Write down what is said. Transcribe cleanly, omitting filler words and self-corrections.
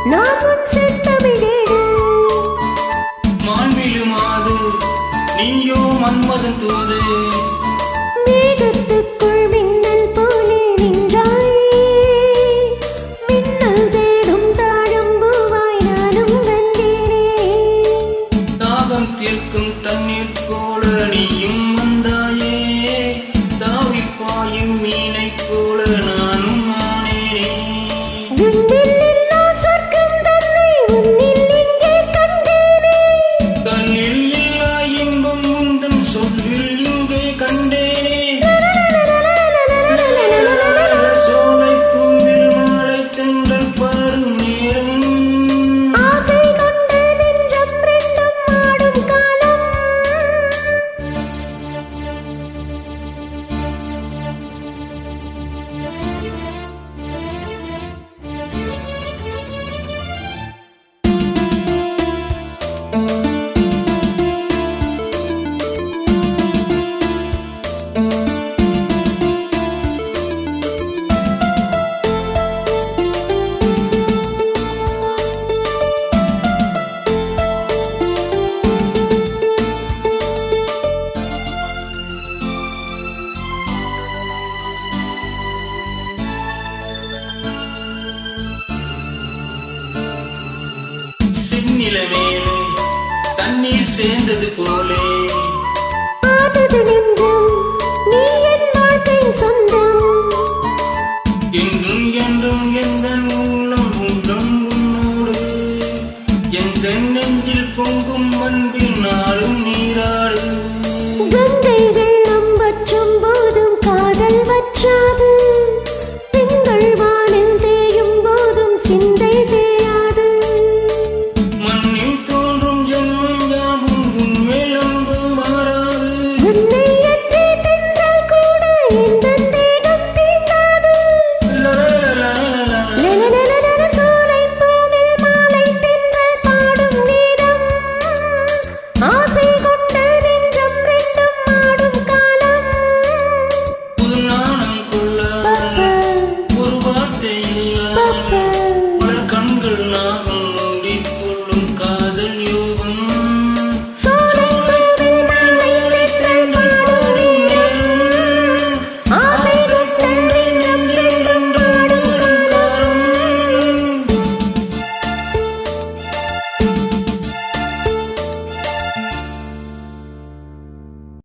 நான் உன் செந்தமிழேடு மான்விழுமாது நீயோ மன்மதன் தூது மேகத்துக்குள் மின்னல் போலே நின்றாய் மின்னல் தேடும் தாழம்பூவாய் நானும் வந்தேனே தாகம் தீர்க்கும் தண்ணீர் போல நீயும் வந்தாயே தாவிப்பாயும் மீனை போல நானும் ஆனேனே விண்ணில் இல்லா சொர்க்கம் தன்னை உன்னில் இங்கே கண்டேனே கண்ணில் இல்லா இன்பம் உந்தன் சொல்லில் இங்கே கண்டேனே சோலைப் பூவில் மாலை தென்றல் பாடும் நேரம் ஆசை கொண்ட நெஞ்சம் ரெண்டும் ஆடும் காலம் செந்நிலமேலே தண்ணீர் சேர்ந்தது போலே ஆனது நெஞ்சம் நீ என் வாழ்க்கை சொந்தம் என்றும் என்றும் எந்த